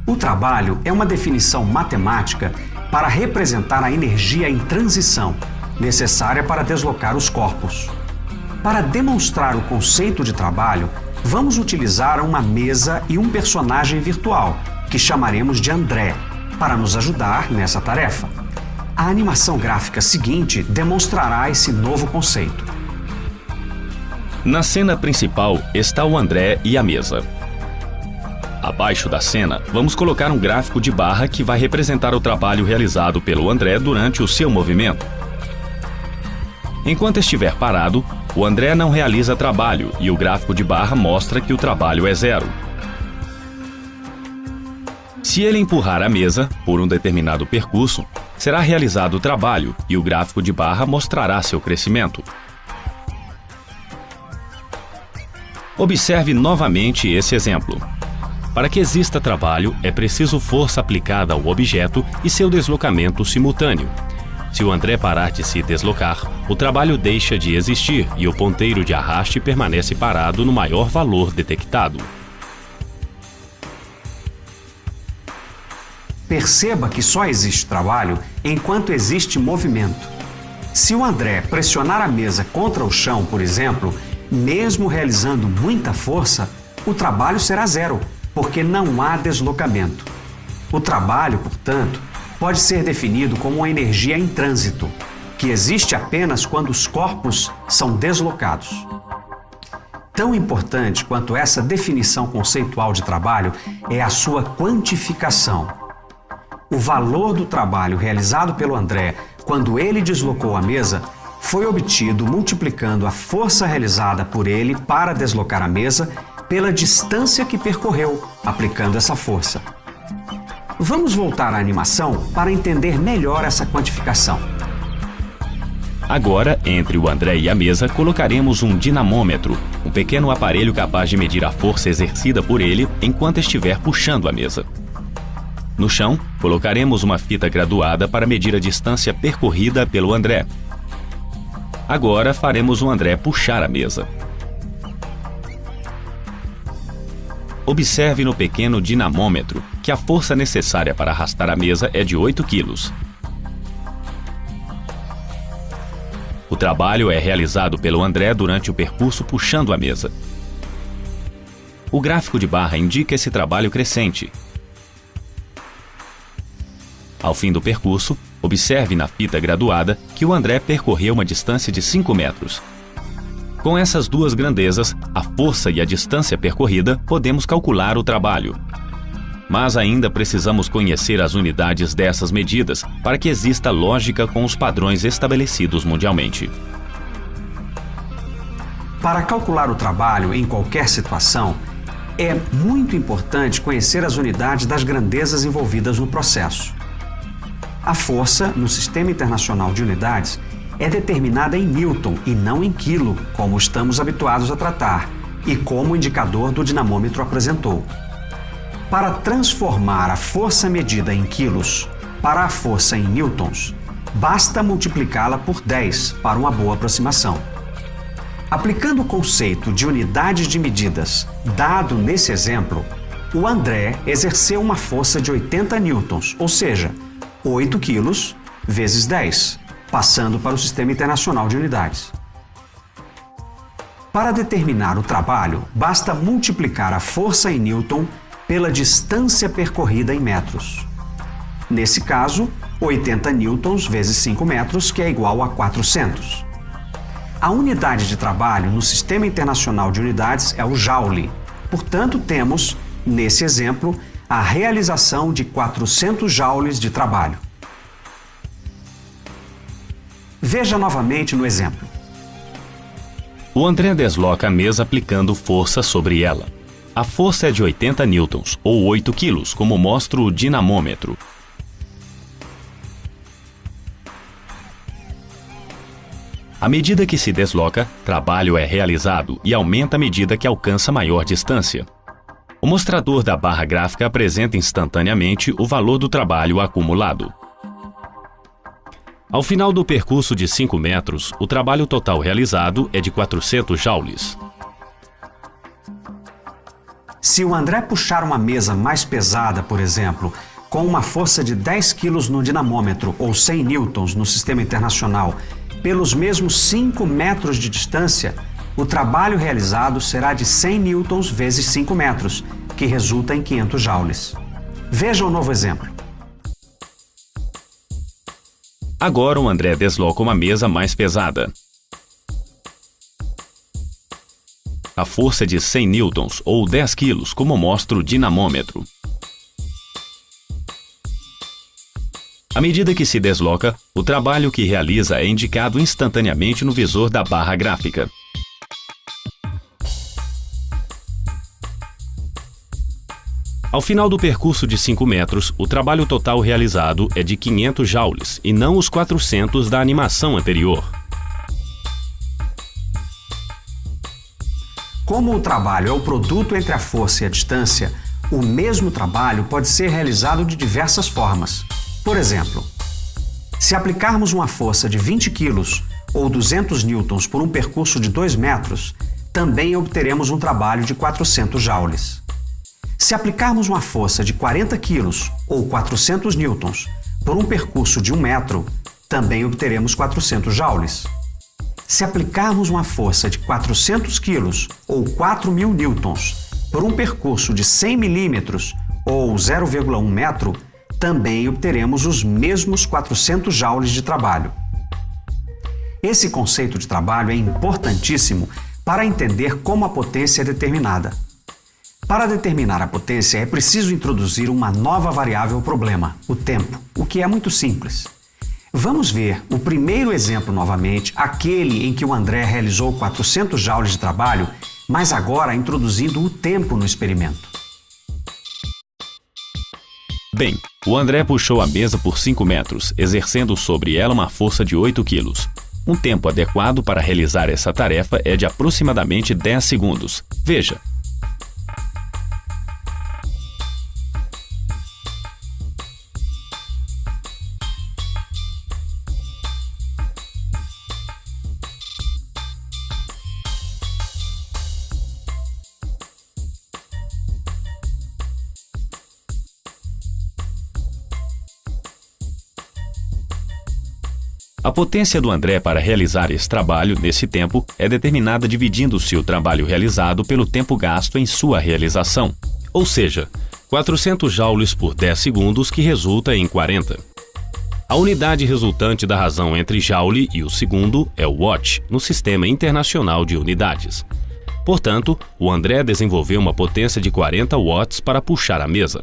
O trabalho é uma definição matemática para representar a energia em transição, necessária para deslocar os corpos. Para demonstrar o conceito de trabalho, vamos utilizar uma mesa e um personagem virtual, que chamaremos de André, para nos ajudar nessa tarefa. A animação gráfica seguinte demonstrará esse novo conceito. Na cena principal está o André e a mesa. Abaixo da cena, vamos colocar um gráfico de barra que vai representar o trabalho realizado pelo André durante o seu movimento. Enquanto estiver parado, o André não realiza trabalho e o gráfico de barra mostra que o trabalho é 0. Se ele empurrar a mesa por um determinado percurso, será realizado o trabalho e o gráfico de barra mostrará seu crescimento. Observe novamente esse exemplo. Para que exista trabalho, é preciso força aplicada ao objeto e seu deslocamento simultâneo. Se o André parar de se deslocar, o trabalho deixa de existir e o ponteiro de arraste permanece parado no maior valor detectado. Perceba que só existe trabalho enquanto existe movimento. Se o André pressionar a mesa contra o chão, por exemplo, mesmo realizando muita força, o trabalho será 0, porque não há deslocamento. O trabalho, portanto, pode ser definido como uma energia em trânsito, que existe apenas quando os corpos são deslocados. Tão importante quanto essa definição conceitual de trabalho é a sua quantificação. O valor do trabalho realizado pelo André quando ele deslocou a mesa foi obtido multiplicando a força realizada por ele para deslocar a mesa pela distância que percorreu, aplicando essa força. Vamos voltar à animação para entender melhor essa quantificação. Agora, entre o André e a mesa, colocaremos um dinamômetro, um pequeno aparelho capaz de medir a força exercida por ele enquanto estiver puxando a mesa. No chão, colocaremos uma fita graduada para medir a distância percorrida pelo André. Agora faremos o André puxar a mesa. Observe no pequeno dinamômetro que a força necessária para arrastar a mesa é de 8 kg. O trabalho é realizado pelo André durante o percurso puxando a mesa. O gráfico de barra indica esse trabalho crescente. Ao fim do percurso, observe na fita graduada que o André percorreu uma distância de 5 metros. Com essas duas grandezas, a força e a distância percorrida, podemos calcular o trabalho. Mas ainda precisamos conhecer as unidades dessas medidas para que exista lógica com os padrões estabelecidos mundialmente. Para calcular o trabalho em qualquer situação, é muito importante conhecer as unidades das grandezas envolvidas no processo. A força, no Sistema Internacional de Unidades, é determinada em Newton e não em quilo, como estamos habituados a tratar, e como o indicador do dinamômetro apresentou. Para transformar a força medida em quilos para a força em newtons, basta multiplicá-la por 10 para uma boa aproximação. Aplicando o conceito de unidades de medidas dado nesse exemplo, o André exerceu uma força de 80 newtons, ou seja, 8 quilos vezes 10, passando para o Sistema Internacional de Unidades. Para determinar o trabalho, basta multiplicar a força em newton pela distância percorrida em metros. Nesse caso, 80 newtons vezes 5 metros, que é igual a 400. A unidade de trabalho no Sistema Internacional de Unidades é o joule. Portanto, temos, nesse exemplo, a realização de 400 joules de trabalho. Veja novamente no exemplo. O André desloca a mesa aplicando força sobre ela. A força é de 80 newtons, ou 8 quilos, como mostra o dinamômetro. À medida que se desloca, trabalho é realizado e aumenta à medida que alcança maior distância. O mostrador da barra gráfica apresenta instantaneamente o valor do trabalho acumulado. Ao final do percurso de 5 metros, o trabalho total realizado é de 400 joules. Se o André puxar uma mesa mais pesada, por exemplo, com uma força de 10 kg no dinamômetro ou 100 newtons no sistema internacional, pelos mesmos 5 metros de distância, o trabalho realizado será de 100 newtons vezes 5 metros, que resulta em 500 joules. Veja um novo exemplo. Agora o André desloca uma mesa mais pesada. A força é de 100 newtons ou 10 kg, como mostra o dinamômetro. À medida que se desloca, o trabalho que realiza é indicado instantaneamente no visor da barra gráfica. Ao final do percurso de 5 metros, o trabalho total realizado é de 500 joules e não os 400 da animação anterior. Como o trabalho é o produto entre a força e a distância, o mesmo trabalho pode ser realizado de diversas formas. Por exemplo, se aplicarmos uma força de 20 kg ou 200 newtons por um percurso de 2 metros, também obteremos um trabalho de 400 joules. Se aplicarmos uma força de 40 kg ou 400 newtons por um percurso de 1 metro, também obteremos 400 joules. Se aplicarmos uma força de 400 kg ou 4.000 newtons por um percurso de 100 milímetros ou 0,1 metro, também obteremos os mesmos 400 joules de trabalho. Esse conceito de trabalho é importantíssimo para entender como a potência é determinada. Para determinar a potência é preciso introduzir uma nova variável ao problema, o tempo, o que é muito simples. Vamos ver o primeiro exemplo novamente, aquele em que o André realizou 400 joules de trabalho, mas agora introduzindo o tempo no experimento. Bem, o André puxou a mesa por 5 metros, exercendo sobre ela uma força de 8 kg. Um tempo adequado para realizar essa tarefa é de aproximadamente 10 segundos. Veja. A potência do André para realizar esse trabalho nesse tempo é determinada dividindo-se o trabalho realizado pelo tempo gasto em sua realização, ou seja, 400 joules por 10 segundos, que resulta em 40. A unidade resultante da razão entre joule e o segundo é o watt, no Sistema Internacional de Unidades. Portanto, o André desenvolveu uma potência de 40 watts para puxar a mesa.